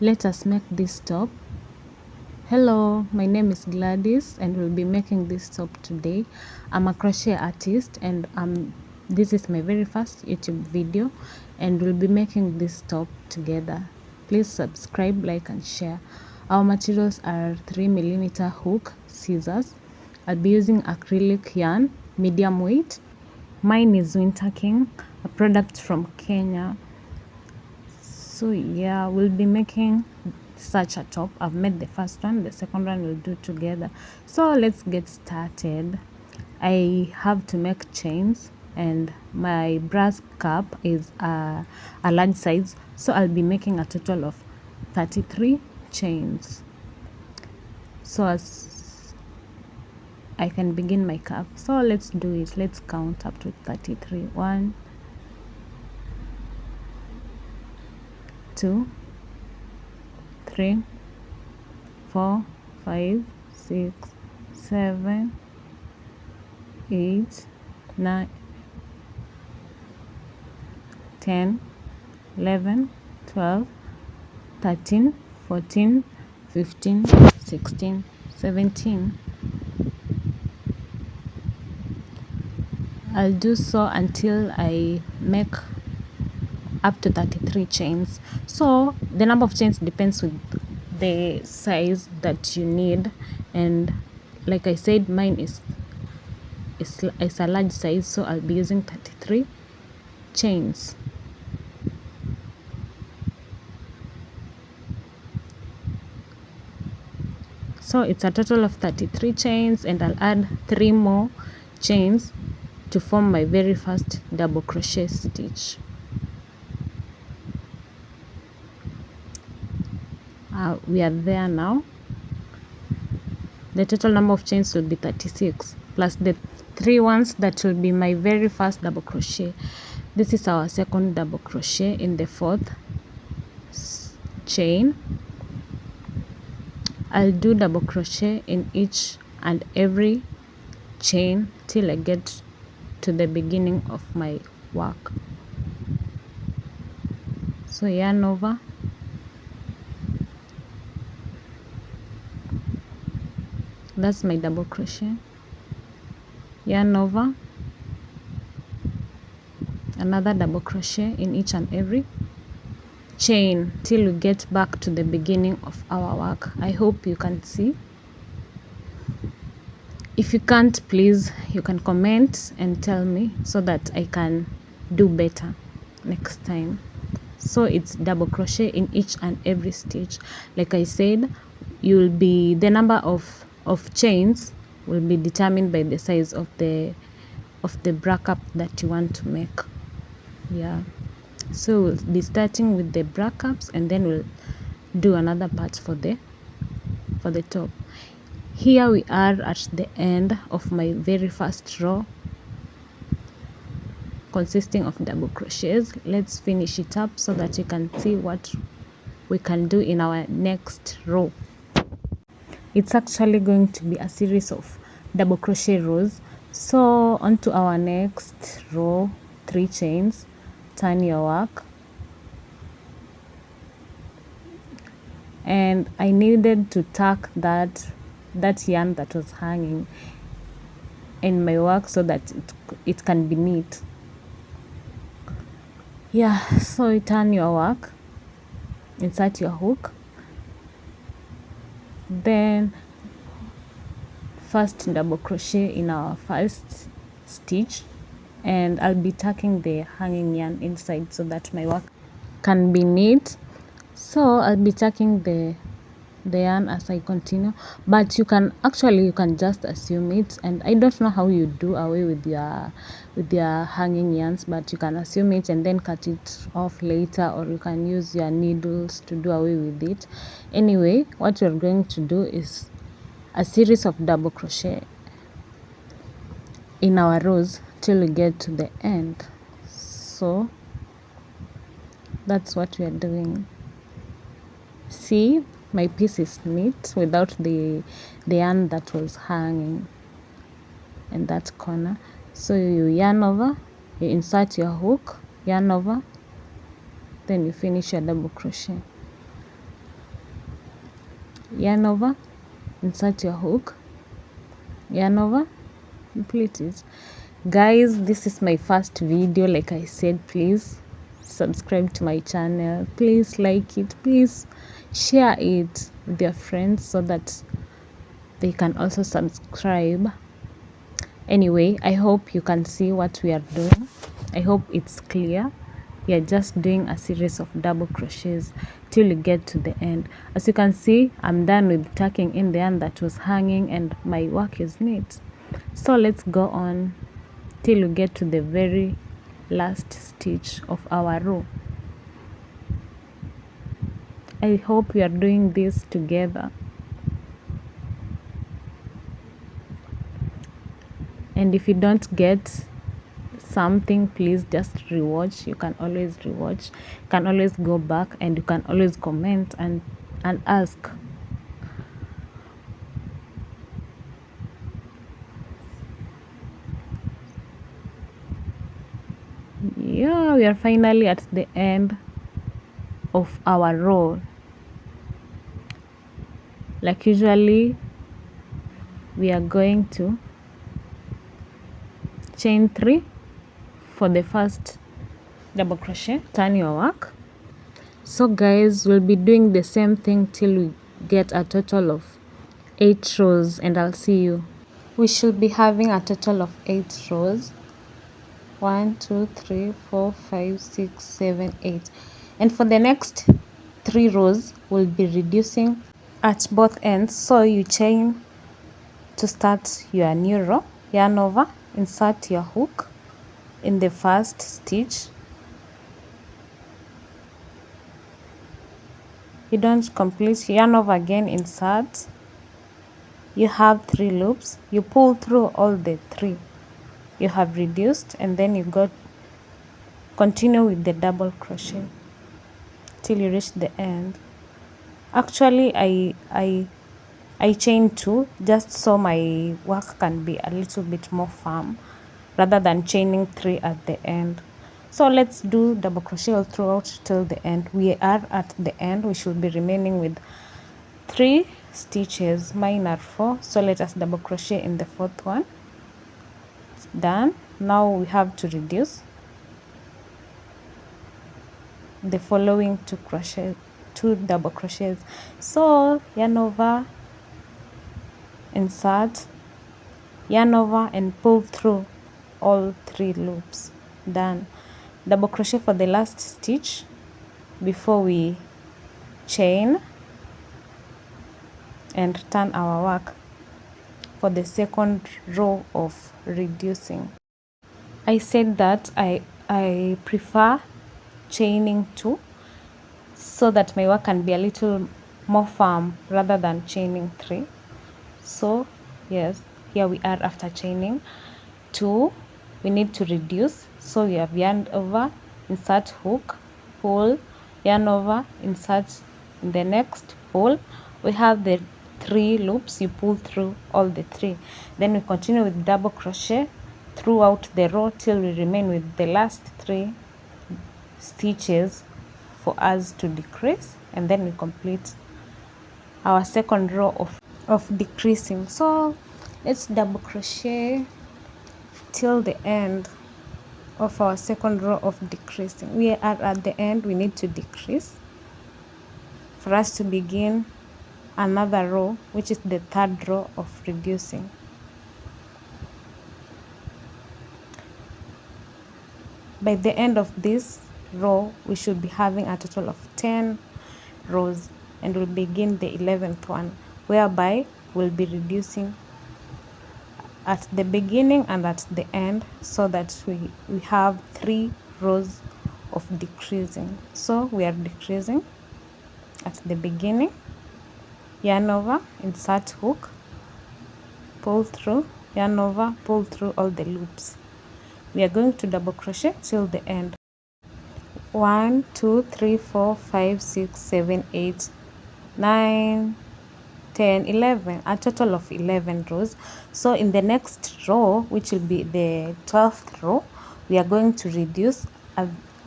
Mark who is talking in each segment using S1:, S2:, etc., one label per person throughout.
S1: Let us make this top. Hello, my name is Gladys and we'll be making this top today. I'm a crochet artist and this is my very first YouTube video and we'll be making this top together. Please subscribe, like and share. Our materials are 3mm hook, scissors. I'll be using acrylic yarn, medium weight. Mine is Winter King, a product from Kenya. So yeah, we'll be making such a top. I've made the first one, the second one we'll do together. So let's get started. I have to make chains and my brass cap is a large size, so I'll be making a total of 33 chains. So as I can begin my cap, so let's do it. Let's count up to 33. 1, 2, 3, 4, 5, 6, 7, 8, 9, 10, 11, 12, 13, 14, 15, 16, 17. I'll do so until I make up to 33 chains. So the number of chains depends with the size that you need, and like I said, mine is a large size, so I'll be using 33 chains. So it's a total of 33 chains and I'll add 3 more chains to form my very first double crochet stitch. We are there now. The total number of chains will be 36 plus the 3 ones that will be my very first double crochet. This is our second double crochet in the 4th chain. I'll do double crochet in each and every chain till I get to the beginning of my work. So yarn over, that's my double crochet, yarn over, another double crochet in each and every chain till we get back to the beginning of our work. I hope you can see. If you can't, please, you can comment and tell me so that I can do better next time. So it's double crochet in each and every stitch. Like I said, the number of chains will be determined by the size of the bra cap that you want to make. Yeah, so we'll be starting with the bra caps and then we'll do another part for the top. Here we are at the end of my very first row consisting of double crochets. Let's finish it up so that you can see what we can do in our next row. It's actually going to be a series of double crochet rows. So on to our next row, 3 chains, turn your work. And I needed to tuck that yarn that was hanging in my work so that it can be neat. Yeah, so you turn your work, insert your hook, then first double crochet in our first stitch, and I'll be tucking the hanging yarn inside so that my work can be neat. So I'll be tucking the yarn as I continue, but you can just assume it, and I don't know how you do away with your hanging yarns, but you can assume it and then cut it off later, or you can use your needles to do away with it. Anyway, what you're going to do is a series of double crochet in our rows till we get to the end. So that's what we are doing. See, my piece is neat without the yarn that was hanging in that corner. So you yarn over, you insert your hook, yarn over, then you finish your double crochet. yarn over, insert your hook, yarn over, complete it. Guys, this is my first video. Like I said, please subscribe to my channel, please like it, please share it with your friends so that they can also subscribe. Anyway, I hope you can see what we are doing. I hope it's clear. We are just doing a series of double crochets till you get to the end. As you can see, I'm done with tucking in the yarn that was hanging and my work is neat. So let's go on till you get to the very last stitch of our row. I hope we are doing this together. And if you don't get something, please just rewatch. You can always rewatch, you can always go back, and you can always comment and ask. Yeah, we are finally at the end of our row. Like usually, we are going to chain 3 for the first double crochet. Turn your work. So guys, we'll be doing the same thing till we get a total of 8 rows, and I'll see you. We should be having a total of 8 rows. 1 2 3 4 5 6 7 8, and for the next 3 rows we'll be reducing at both ends. So you chain to start your new row, yarn over, insert your hook in the first stitch. You don't complete, yarn over again, insert. You have 3 loops, you pull through all the 3 you have reduced, and then you continue with the double crochet till you reach the end. Actually, I chain 2 just so my work can be a little bit more firm rather than chaining 3 at the end. So let's do double crochet all throughout till the end. We are at the end. We should be remaining with 3 stitches. Mine are 4, so let us double crochet in the 4th one. Done. Now we have to reduce the following 2 double crochets. So yarn over, insert, yarn over, and pull through all 3 loops. Done. Double crochet for the last stitch before we chain and turn our work for the second row of reducing. I said that I prefer chaining 2 so that my work can be a little more firm rather than chaining 3. So yes, here we are after chaining 2. We need to reduce, so we have yarn over, insert hook, pull, yarn over, insert in the next, pull. We have the 3 loops, you pull through all the 3. Then we continue with double crochet throughout the row till we remain with the last 3 stitches for us to decrease, and then we complete our second row of decreasing. So let's double crochet till the end of our second row of decreasing. We are at the end. We need to decrease for us to begin another row, which is the 3rd row of reducing. By the end of this row, we should be having a total of 10 rows, and we'll begin the 11th one, whereby we'll be reducing at the beginning and at the end, so that we have 3 rows of decreasing. So we are decreasing at the beginning, yarn over, insert hook, pull through, yarn over, pull through all the loops. We are going to double crochet till the end. 1 2 3 4 5 6 7 8 9 10 11, a total of 11 rows. So in the next row, which will be the 12th row, we are going to reduce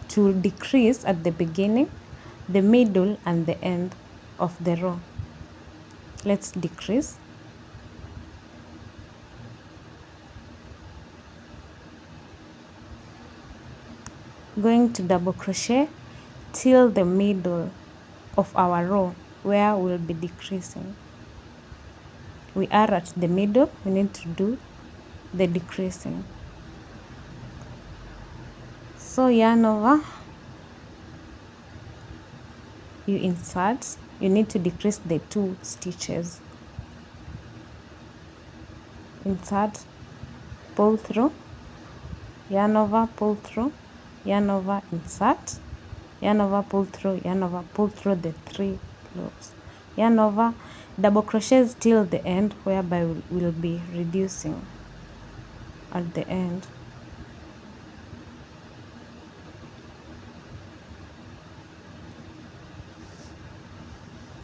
S1: to decrease at the beginning, the middle, and the end of the row. let's decrease. Going to double crochet till the middle of our row where we'll be decreasing. We are at the middle, we need to do the decreasing. So yarn over, you insert, you need to decrease the 2 stitches. Insert, pull through, yarn over, pull through, yarn over, insert, yarn over, pull through, yarn over, pull through the 3 loops, yarn over, double crochets till the end, whereby we'll be reducing at the end.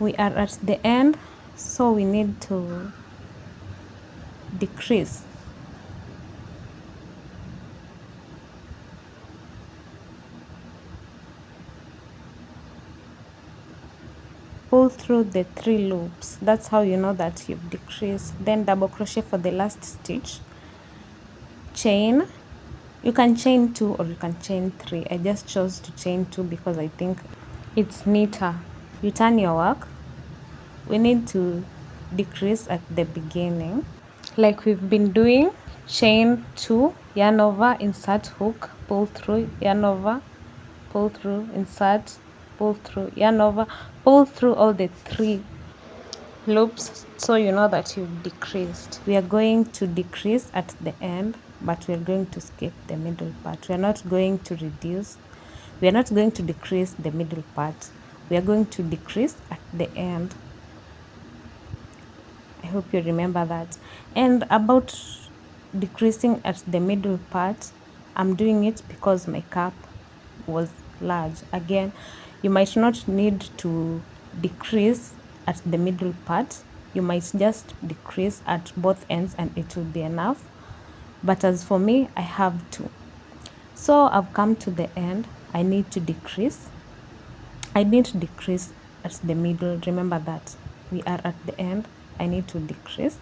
S1: We are at the end, so we need to decrease. Pull through the 3 loops. That's how you know that you've decreased. Then double crochet for the last stitch. Chain. You can chain 2 or you can chain 3. I just chose to chain 2 because I think it's neater. You turn your work. We need to decrease at the beginning, like we've been doing. Chain 2, yarn over, insert hook, pull through, yarn over, pull through, insert, pull through, yarn over, pull through all the 3 loops, so you know that you've decreased. We are going to decrease at the end, but we are going to skip the middle part. We are not going to reduce, we are not going to decrease the middle part. We are going to decrease at the end. I hope you remember that. And about decreasing at the middle part, I'm doing it because my cap was large. Again, you might not need to decrease at the middle part. You might just decrease at both ends and it will be enough. But as for me, I have to. So I've come to the end. I need to decrease. I need to decrease at the middle. Remember that we are at the end. I need to decrease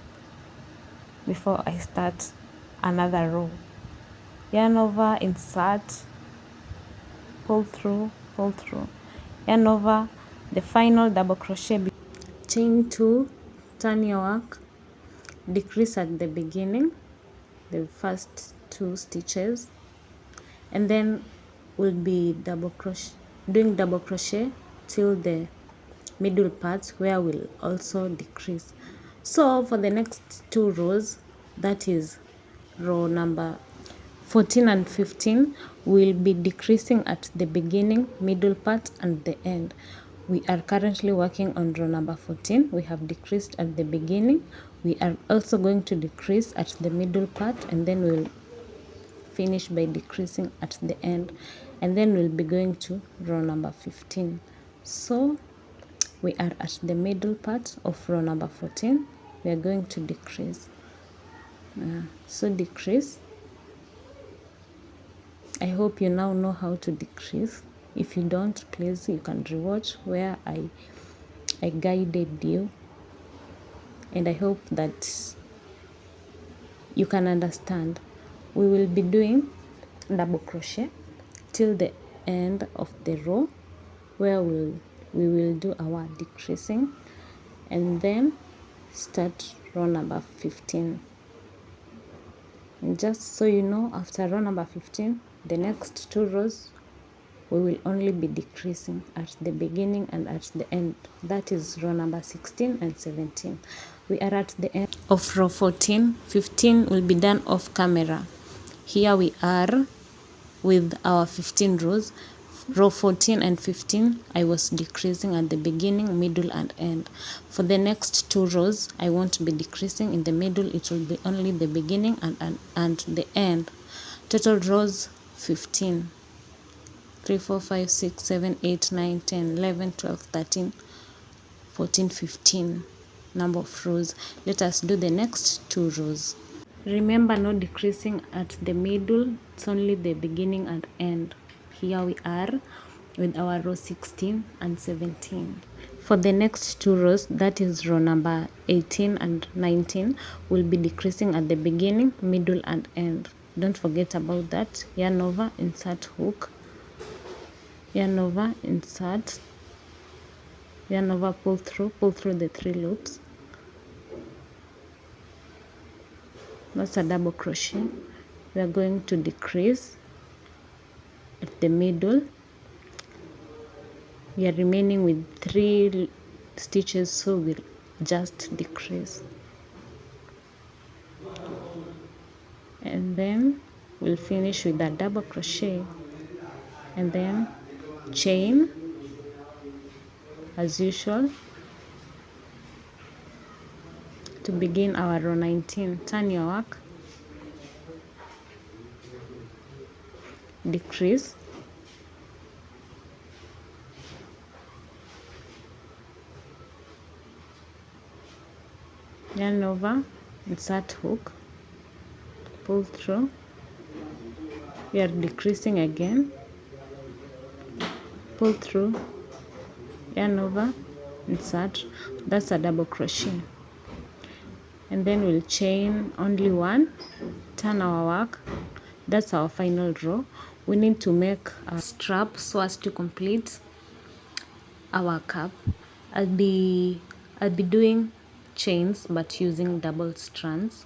S1: before I start another row. Yarn over, insert, pull through, yarn over, the final double crochet, chain 2, turn your work, decrease at the beginning, the first 2 stitches, and then we'll be doing double crochet till the middle part where we'll also decrease. So for the next 2 rows, that is row number 14 and 15, we'll be decreasing at the beginning, middle part and the end. We are currently working on row number 14. We have decreased at the beginning. We are also going to decrease at the middle part, and then we'll finish by decreasing at the end, and then we'll be going to row number 15. So we are at the middle part of row number 14. We are going to decrease. So decrease. I hope you now know how to decrease. If you don't, please, you can rewatch where I guided you, and I hope that you can understand. We will be doing double crochet till the end of the row where we will do our decreasing, and then start row number 15. And just so you know, after row number 15, the next 2 rows we will only be decreasing at the beginning and at the end. That is row number 16 and 17. We are at the end of row 14. 15 will be done off camera. Here we are with our 15 rows. Row 14 and 15, I was decreasing at the beginning, middle and end. For the next 2 rows, I won't be decreasing in the middle. It will be only the beginning and the end. Total rows 15. 3, 4, 5, 6, 7, 8, 9, 10, 11, 12, 13, 14, 15 number of rows. Let us do the next 2 rows. Remember, no decreasing at the middle. It's only the beginning and end. Here we are with our row 16 and 17. For the next 2 rows, that is row number 18 and 19, we'll be decreasing at the beginning, middle and end. Don't forget about that. Yarn over, insert hook, yarn over, insert, yarn over, pull through the 3 loops. That's a double crochet. We are going to decrease at the middle. We are remaining with 3 stitches, so we'll just decrease, and then we'll finish with a double crochet and then chain as usual to begin our row 19. Turn your work, decrease, yarn over, insert hook, pull through. We are decreasing again, pull through, yarn over, insert. That's a double crochet, and then we'll chain only 1, turn our work. That's our final row. We need to make a strap so as to complete our cap. I'll be doing chains but using double strands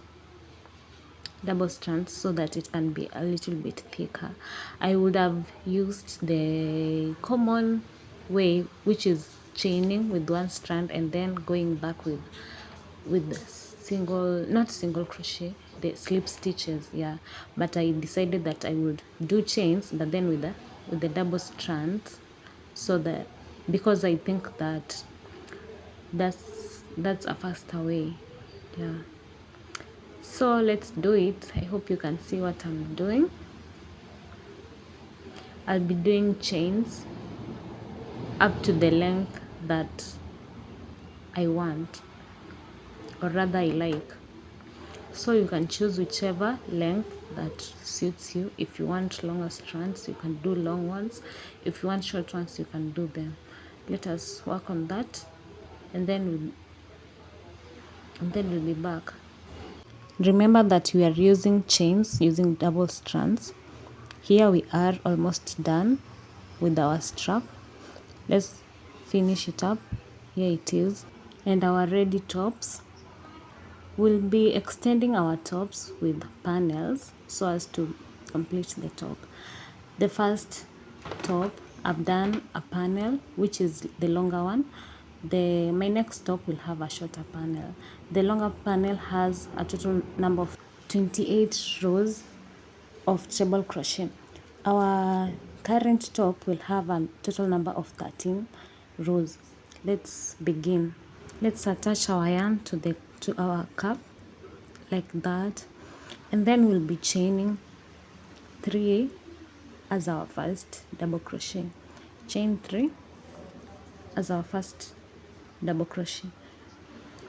S1: so that it can be a little bit thicker. I would have used the common way, which is chaining with 1 strand and then going back with not single crochet, the slip stitches, yeah. But I decided that I would do chains but then with the double strands, so that, because I think that that's a faster way, yeah. So let's do it. I hope you can see what I'm doing. I'll be doing chains up to the length that I want, or rather I like. So you can choose whichever length that suits you. If you want longer strands, you can do long ones. If you want short ones, you can do them. Let us work on that, and then we'll be back. Remember that we are using chains, using double strands. Here we are almost done with our strap. Let's finish it up. Here it is. And our ready tops. We'll be extending our tops with panels so as to complete the top. The first top, I've done a panel, which is the longer one. My next top will have a shorter panel. The longer panel has a total number of 28 rows of treble crochet. Our current top will have a total number of 13 rows. Let's begin. Let's attach our yarn to our cap like that, and then we'll be chaining 3 as our first double crochet. Chain 3 as our first double crochet.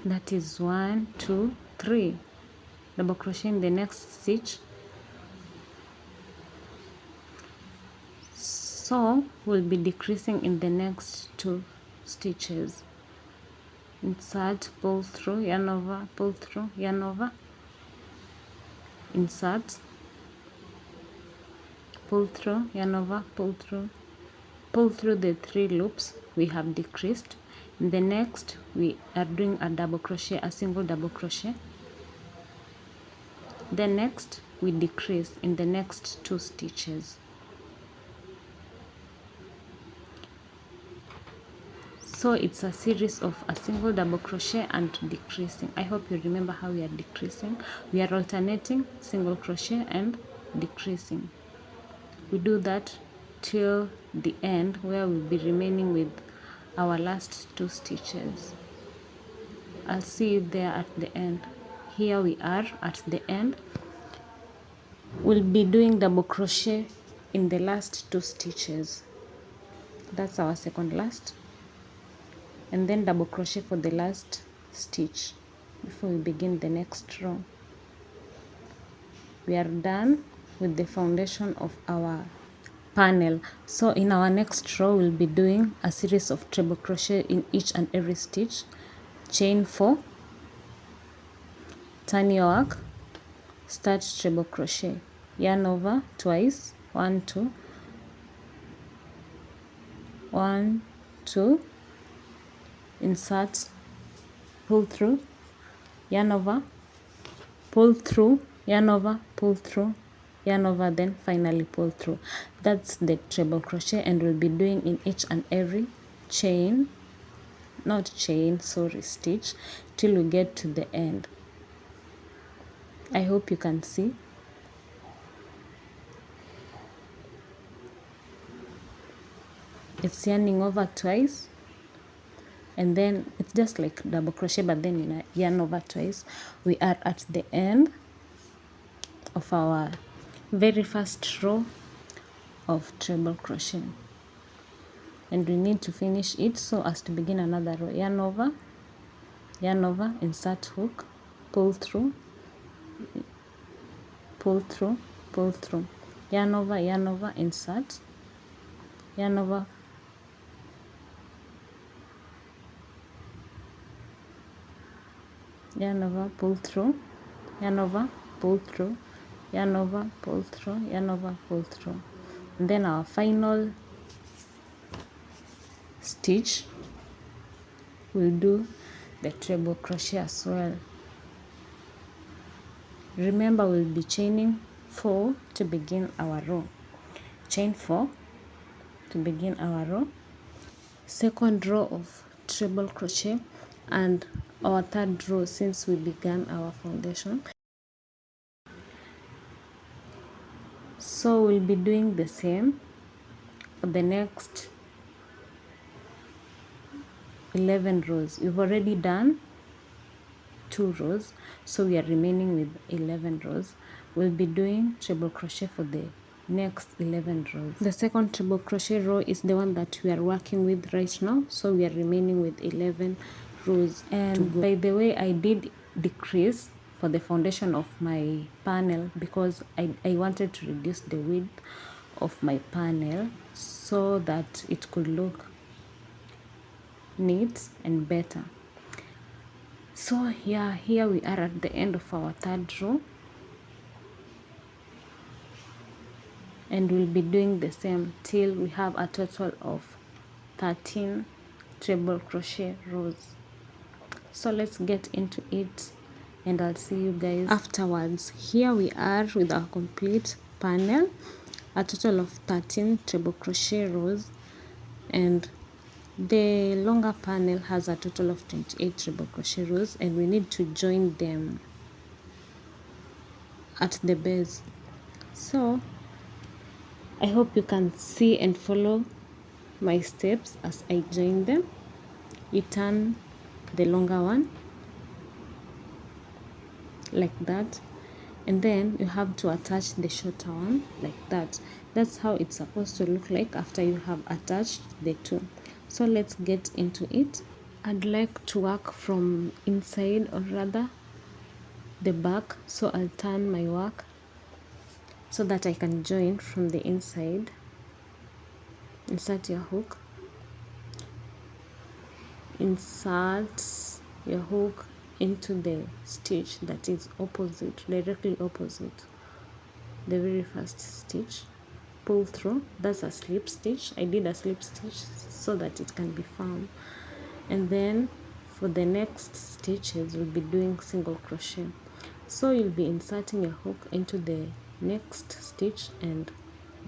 S1: That is 1, 2, 3 double crochet in the next stitch. So we'll be decreasing in the next 2 stitches. Insert, pull through, yarn over, pull through, yarn over, insert, pull through, yarn over, pull through the 3 loops we have decreased. In the next, we are doing a double crochet, a single double crochet. Then next we decrease in the next 2 stitches. So it's a series of a single double crochet and decreasing. I hope you remember how we are decreasing. We are alternating single crochet and decreasing. We do that till the end, where we'll be remaining with our last 2 stitches. I'll see you there at the end. Here we are at the end. We'll be doing double crochet in the last 2 stitches. That's our second last, and then double crochet for the last stitch before we begin the next row. We are done with the foundation of our panel. So in our next row we'll be doing a series of treble crochet in each and every stitch. Chain 4, turn your work, start treble crochet, yarn over twice, 1 2 1 2, insert, pull through, yarn over, pull through, yarn over, pull through, yarn over, then finally pull through. That's the treble crochet, and we'll be doing in each and every chain, not chain, sorry, stitch, till we get to the end. I hope you can see. It's yarning over twice, and then it's just like double crochet, but then you yarn over twice. We are at the end of our very first row of treble crochet, and we need to finish it so as to begin another row. Yarn over, insert hook, pull through, pull through, pull through, yarn over, insert, yarn over, yarn over, pull through, yarn over, pull through, yarn over, pull through, yarn over, pull through. And then our final stitch, we'll do the treble crochet as well. Remember, we'll be chaining 4 to begin our row. Chain 4 to begin our row, second row of treble crochet, and our third row since we began our foundation. So we'll be doing the same for the next 11 rows. We've already done 2 rows, so we are remaining with 11 rows. We'll be doing treble crochet for the next 11 rows. The second treble crochet row is the one that we are working with right now, so we are remaining with 11 rows. And by the way, I did decrease for the foundation of my panel because I wanted to reduce the width of my panel so that it could look neat and better. So yeah, here we are at the end of our third row, and we'll be doing the same till we have a total of 13 treble crochet rows. So let's get into it, and I'll see you guys afterwards. Here we are with our complete panel, a total of 13 treble crochet rows, and the longer panel has a total of 28 treble crochet rows, and we need to join them at the base. So I hope you can see and follow my steps as I join them. You turn the longer one like that, and then you have to attach the shorter one like that. That's how it's supposed to look like after you have attached the two. So let's get into it. I'd like to work from inside, or rather the back, so I'll turn my work so that I can join from the inside. Insert your hook, insert your hook into the stitch that is opposite, directly opposite the very first stitch, pull through. That's a slip stitch. I did a slip stitch so that it can be firm, and then for the next stitches we'll be doing single crochet. So you'll be inserting your hook into the next stitch and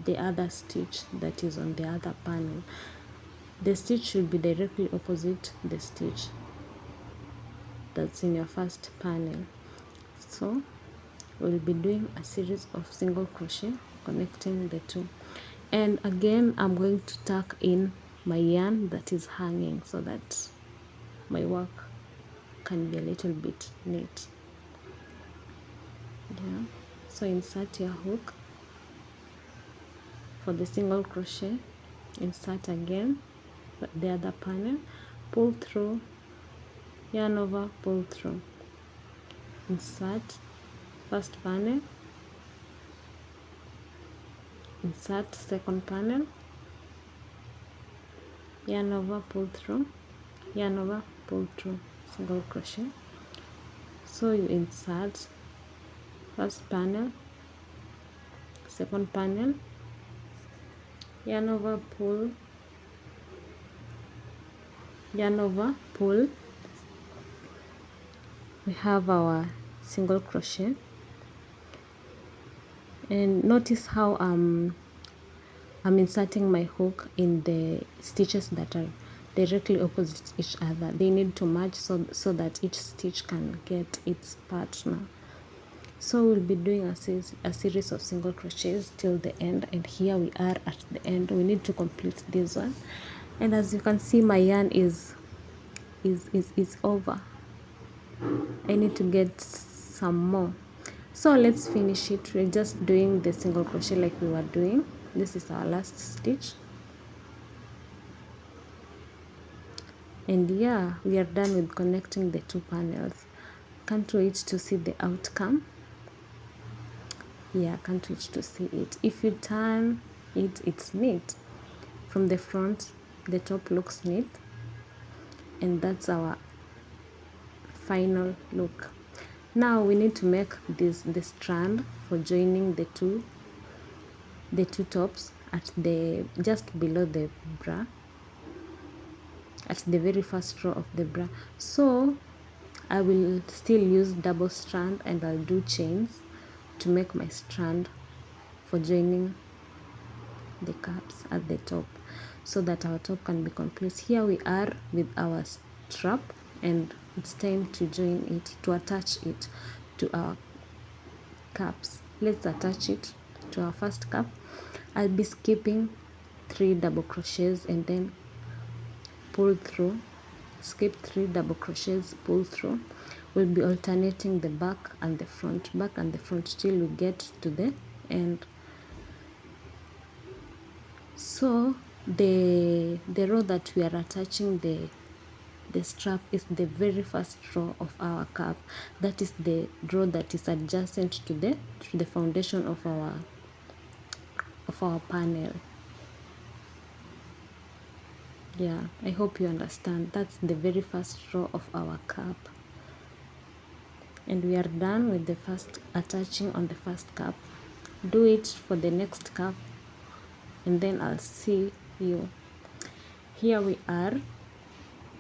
S1: the other stitch that is on the other panel. The stitch should be directly opposite the stitch that's in your first panel. So we'll be doing a series of single crochet connecting the two, and again I'm going to tuck in my yarn that is hanging so that my work can be a little bit neat. Yeah, so insert your hook for the single crochet, insert again the other panel, pull through, yarn over, pull through, insert first panel, insert second panel, yarn over, pull through, yarn over, pull through, single crochet. So you insert first panel, second panel, yarn over, pull, yarn over, pull. We have our single crochet, and notice how I'm inserting my hook in the stitches that are directly opposite each other. They need to match so that each stitch can get its partner. So we'll be doing a series of single crochets till the end, and here we are at the end. We need to complete this one, and as you can see, my yarn is over. I need to get some more, so let's finish it. We're just doing the single crochet like we were doing. This is our last stitch, and yeah, we are done with connecting the two panels. Can't wait to see the outcome. Yeah, can't wait to see it. If you turn it, it's neat. From the front, the top looks neat, and that's our final look. Now we need to make the strand for joining the two tops at the just below the bra, at the very first row of the bra. So I will still use double strand, and I'll do chains to make my strand for joining the caps at the top, so that our top can be complete. Here we are with our strap, and it's time to join it, to attach it to our caps. Let's attach it to our first cap. I'll be skipping 3 double crochets and then pull through, skip 3 double crochets, pull through. We'll be alternating the back and the front till we get to the end. So the row that we are attaching the strap is the very first row of our cap. That is the row that is adjacent to the foundation of our panel. Yeah, I hope you understand. That's the very first row of our cap, and we are done with the first attaching on the first cap. Do it for the next cap, and then I'll see you. Here we are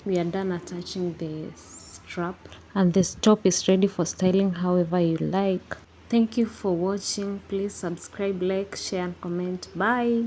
S1: done attaching the strap, and this top is ready for styling however you like. Thank you for watching. Please subscribe, like, share and comment. Bye.